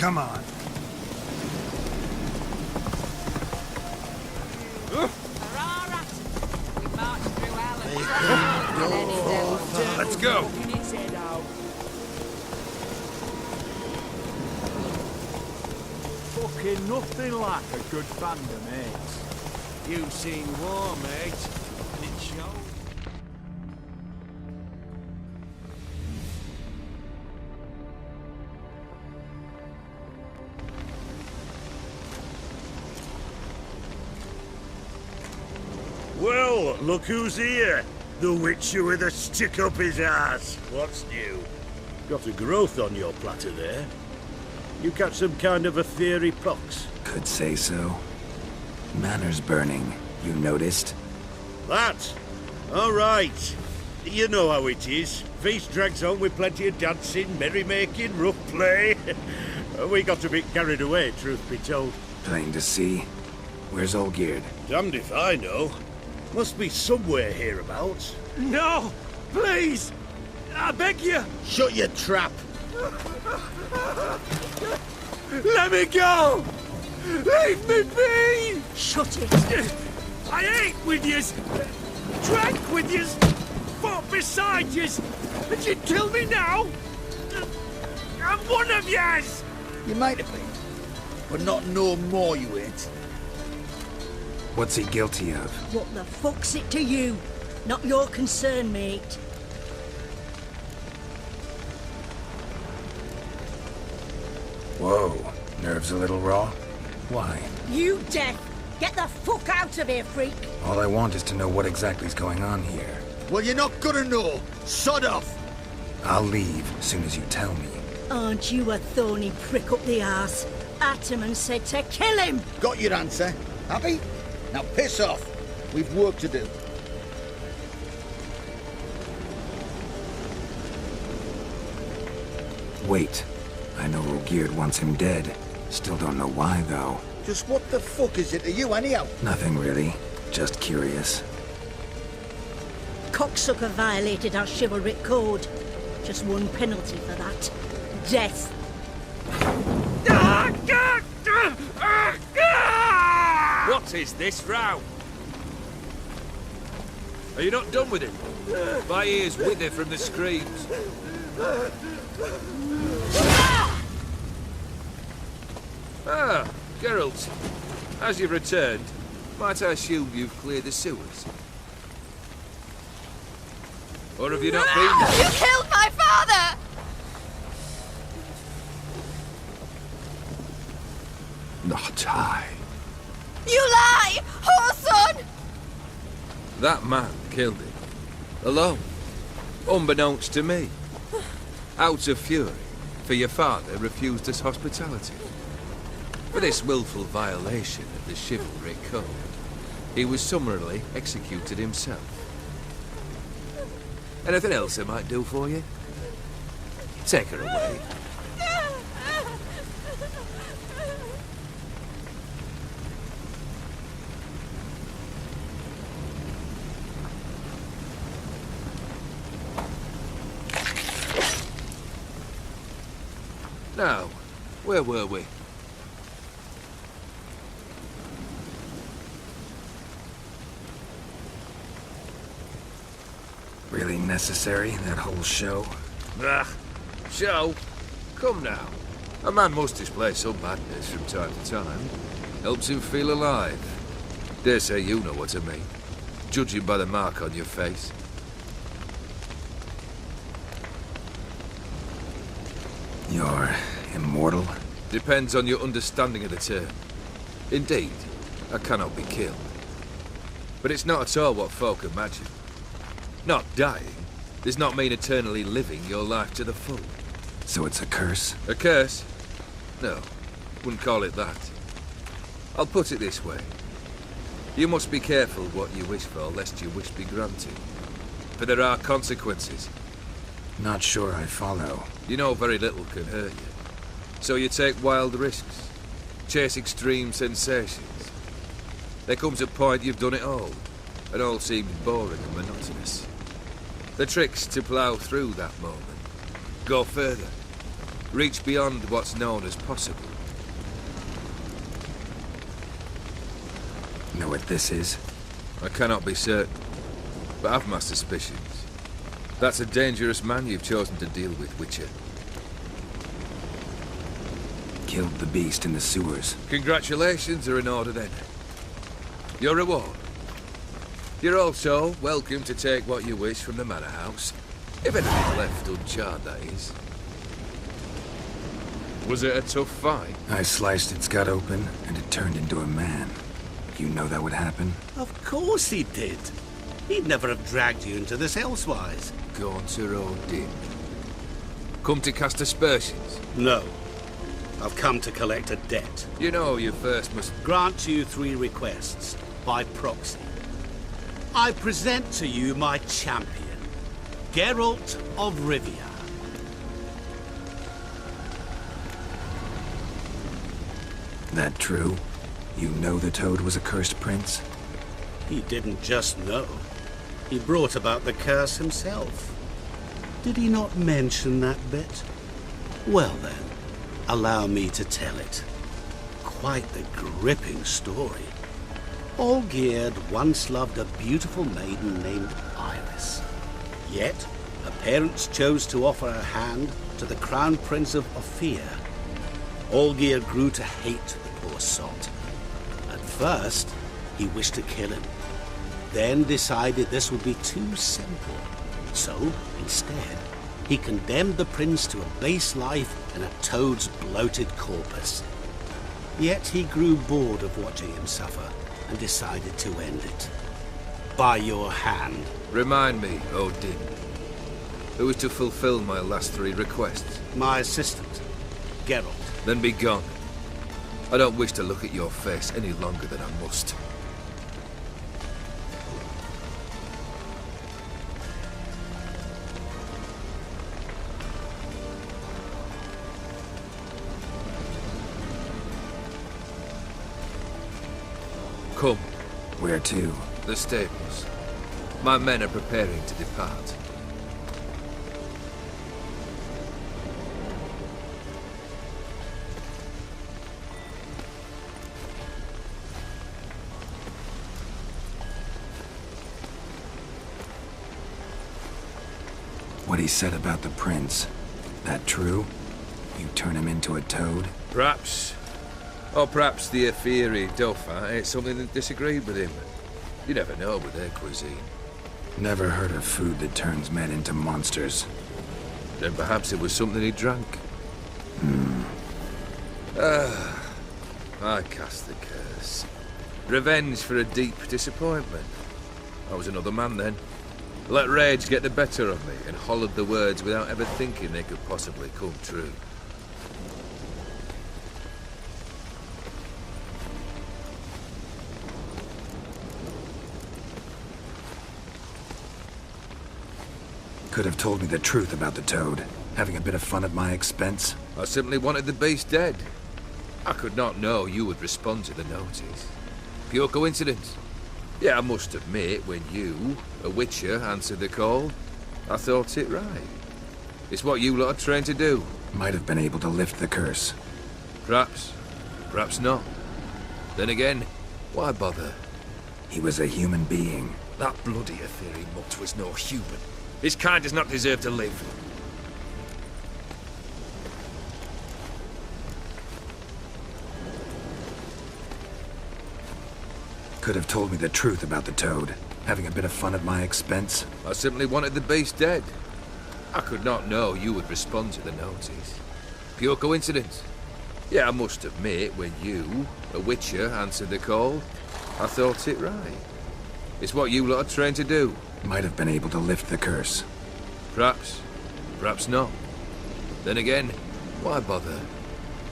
Come on. Let's go.
Fucking nothing like a good band of mates.
You've seen war, mate, and it shows.
Well, look who's here. The witcher with a stick up his ass. What's new? Got a growth on your platter there. You catch some kind of a fiery pox?
Could say so. Manners burning, you noticed?
That? All right. You know how it is. Feast drags on with plenty of dancing, merrymaking, rough play. We got a bit carried away, truth be told.
Plain to see. Where's Olgierd?
Damned if I know. Must be somewhere hereabouts.
No! Please! I beg you!
Shut your trap!
Let me go! Leave me be!
Shut it!
I ate with yous! Drank with yous! Fought beside yous! And you'd kill me now? I'm one of yous!
You might have been, but not no more you ain't.
What's he guilty of?
What the fuck's it to you? Not your concern, mate.
Whoa, nerves a little raw? Why?
You deaf! Get the fuck out of here, freak!
All I want is to know what exactly is going on here.
Well, you're not gonna know. Sod off!
I'll leave as soon as you tell me.
Aren't you a thorny prick up the arse? Ataman said to kill him!
Got your answer. Happy? Now piss off. We've work to do.
Wait. I know Olgierd wants him dead. Still don't know why, though.
Just what the fuck is it to you, anyhow?
Nothing really. Just curious.
Cocksucker violated our chivalric code. Just one penalty for that. Death.
What is this row? Are you not done with it? My ears wither from the screams. Ah, Geralt. As you've returned, might I assume you've cleared the sewers? Or have you not been there?
You killed my father!
Not I.
You lie! Whoreson!
That man killed him. Alone. Unbeknownst to me. Out of fury, for your father refused us hospitality. For this willful violation of the chivalric code, he was summarily executed himself. Anything else I might do for you? Take her away. Now, where were we?
Really necessary, that whole show?
Ah, show? Come now. A man must display some madness from time to time. Helps him feel alive. Dare say you know what I mean. Judging by the mark on your face.
You're immortal?
Depends on your understanding of the term. Indeed, I cannot be killed. But it's not at all what folk imagine. Not dying does not mean eternally living your life to the full.
So it's a curse?
A curse? No, wouldn't call it that. I'll put it this way. You must be careful what you wish for, lest your wish be granted. For there are consequences.
Not sure I follow.
You know very little can hurt you. So you take wild risks. Chase extreme sensations. There comes a point you've done it all, and all seems boring and monotonous. The trick's to plough through that moment. Go further. Reach beyond what's known as possible.
Know what this is?
I cannot be certain, but I've my suspicions. That's a dangerous man you've chosen to deal with, Witcher.
Killed the beast in the sewers.
Congratulations are in order then. Your reward. You're also welcome to take what you wish from the manor house. If anything's left uncharred, that is. Was it a tough fight?
I sliced its gut open, and it turned into a man. You know that would happen?
Of course he did. He'd never have dragged you into this elsewise.
Gaunter Odin. Come to cast aspersions?
No. I've come to collect a debt.
You know you first must...
Grant you 3 requests, by proxy. I present to you my champion, Geralt of Rivia.
That true? You know the Toad was a cursed prince?
He didn't just know. He brought about the curse himself. Did he not mention that bit? Well then, allow me to tell it. Quite the gripping story. Olgierd once loved a beautiful maiden named Iris. Yet, her parents chose to offer her hand to the Crown Prince of Ophir. Olgierd grew to hate the poor sot. At first, he wished to kill him. Then decided this would be too simple. So, instead, he condemned the prince to a base life in a toad's bloated corpus. Yet he grew bored of watching him suffer and decided to end it. By your hand.
Remind me, Odin. Who is to fulfill my last 3 requests?
My assistant, Geralt.
Then be gone. I don't wish to look at your face any longer than I must. Come.
Where to?
The stables. My men are preparing to depart.
What he said about the prince, that true? You turn him into a toad?
Perhaps. Or perhaps the Ophiri Dauphin ate something that disagreed with him. You never know with their cuisine.
Never heard of food that turns men into monsters.
Then perhaps it was something he drank. I cast the curse. Revenge for a deep disappointment. I was another man then. Let rage get the better of me and hollered the words without ever thinking they could possibly come true.
Could have told me the truth about the Toad, having a bit of fun at my expense.
I simply wanted the beast dead. I could not know you would respond to the notice. Pure coincidence. Yeah, I must admit, when you, a witcher, answered the call, I thought it right. It's what you lot are trained to do.
Might have been able to lift the curse.
Perhaps. Perhaps not. Then again, why bother?
He was a human being.
That bloody Ophiri mutt was no human. His kind does not deserve to live.
Could have told me the truth about the Toad, having a bit of fun at my expense.
I simply wanted the beast dead. I could not know you would respond to the notice. Pure coincidence. Yeah, I must admit, when you, a witcher, answered the call, I thought it right. It's what you lot are trained to do.
Might have been able to lift the curse.
Perhaps. Perhaps not. Then again, why bother?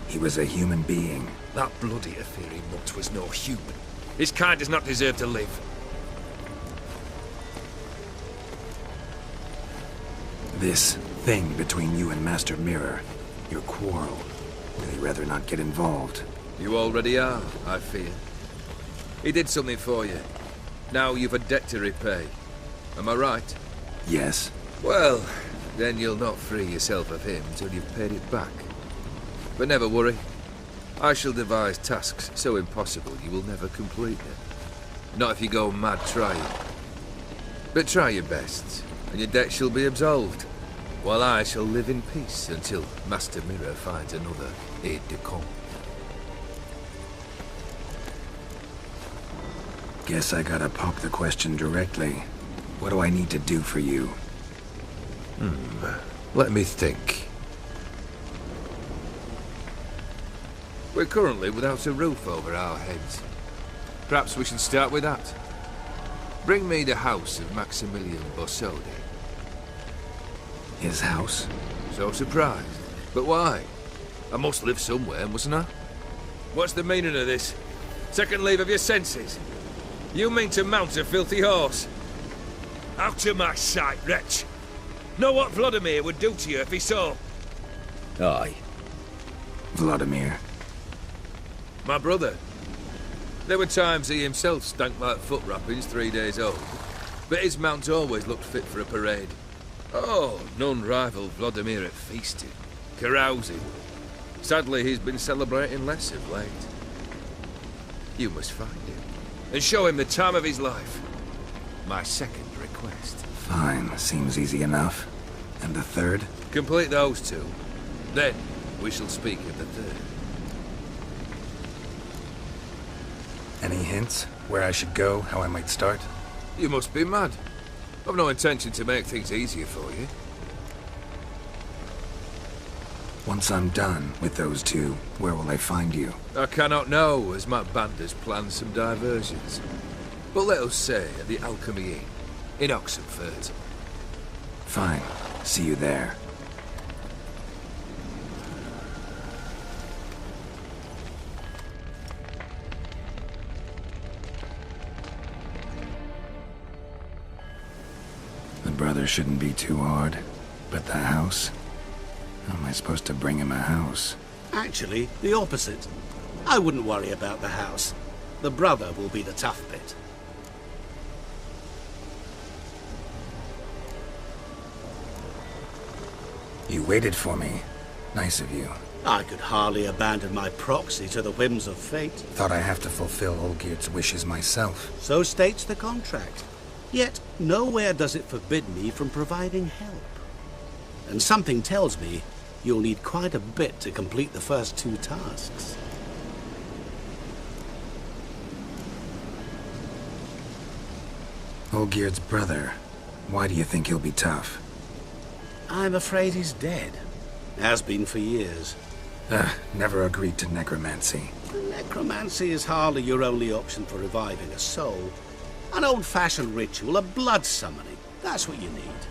He was a human being.
That bloody Ophiri mutt was no human. His kind does not deserve to live.
This thing between you and Master Mirror, your quarrel, really rather not get involved.
You already are, I fear. He did something for you. Now you've a debt to repay. Am I right?
Yes.
Well, then you'll not free yourself of him till you've paid it back. But never worry. I shall devise tasks so impossible you will never complete them. Not if you go mad trying. But try your best, and your debt shall be absolved, while I shall live in peace until Master Mirror finds another aide-de-camp.
Guess I gotta pop the question directly. What do I need to do for you?
Let me think. We're currently without a roof over our heads. Perhaps we should start with that. Bring me the house of Maximilian Borsodi.
His house?
So surprised. But why? I must live somewhere, mustn't I? What's the meaning of this? Second leave of your senses? You mean to mount a filthy horse? Out of my sight, wretch! Know what Vladimir would do to you if he saw?
Aye. Vladimir.
My brother. There were times he himself stank like foot wrappings 3 days old. But his mount always looked fit for a parade. Oh, none rival Vladimir at feasting, carousing. Sadly, he's been celebrating less of late. You must find him, and show him the time of his life. My second request.
Fine, seems easy enough. And the third?
Complete those two. Then, we shall speak of the third.
Any hints? Where I should go, how I might start?
You must be mad. I've no intention to make things easier for you.
Once I'm done with those two, where will I find you?
I cannot know, as my band has planned some diversions. But let us say at the Alchemy Inn, in Oxenfurt.
Fine. See you there. The brother shouldn't be too hard, but the house? How am I supposed to bring him a house?
Actually, the opposite. I wouldn't worry about the house. The brother will be the tough bit.
You waited for me. Nice of you.
I could hardly abandon my proxy to the whims of fate.
Thought I have to fulfill Olgierd's wishes myself.
So states the contract. Yet, nowhere does it forbid me from providing help. And something tells me you'll need quite a bit to complete the first two tasks.
Olgierd's brother. Why do you think he'll be tough?
I'm afraid he's dead. Has been for years.
Never agreed to necromancy.
Necromancy is hardly your only option for reviving a soul. An old-fashioned ritual, a blood summoning. That's what you need.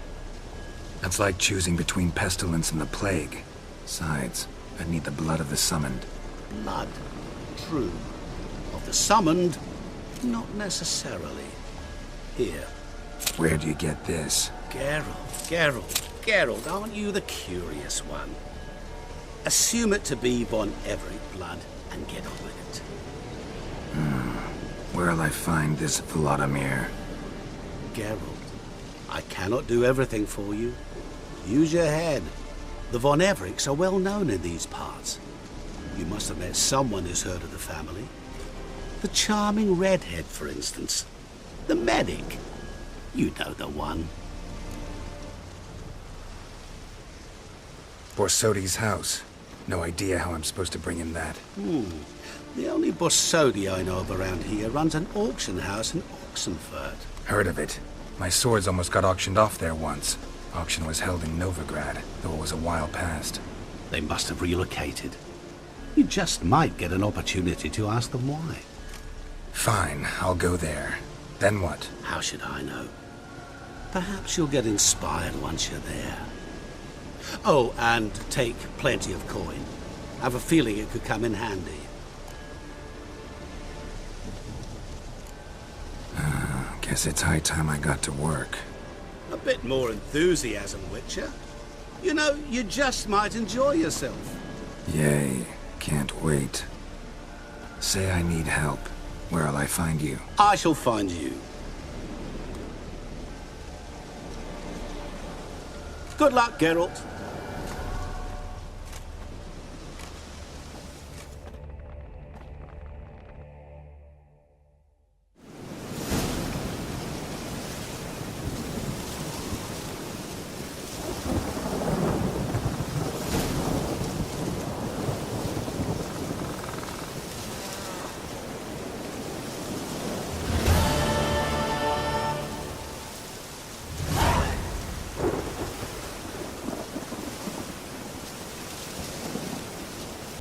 That's like choosing between pestilence and the plague. Besides, I'd need the blood of the summoned.
Blood. True. Of the summoned, not necessarily. Here.
Where do you get this?
Geralt, aren't you the curious one? Assume it to be von Everett blood and get on with it.
Where'll I find this Vladimir?
Geralt, I cannot do everything for you. Use your head. The von Evericks are well known in these parts. You must have met someone who's heard of the family. The charming redhead, for instance. The medic. You know the one.
Borsodi's house. No idea how I'm supposed to bring him that.
The only Borsodi I know of around here runs an auction house in Oxenfurt.
Heard of it. My swords almost got auctioned off there once. Auction was held in Novigrado, though it was a while past.
They must have relocated. You just might get an opportunity to ask them why.
Fine, I'll go there. Then what?
How should I know? Perhaps you'll get inspired once you're there. Oh, and take plenty of coin. I have a feeling it could come in handy.
Guess it's high time I got to work.
A bit more enthusiasm, Witcher. You know, you just might enjoy yourself.
Yay, can't wait. Say I need help. Where'll I find you?
I shall find you. Good luck, Geralt.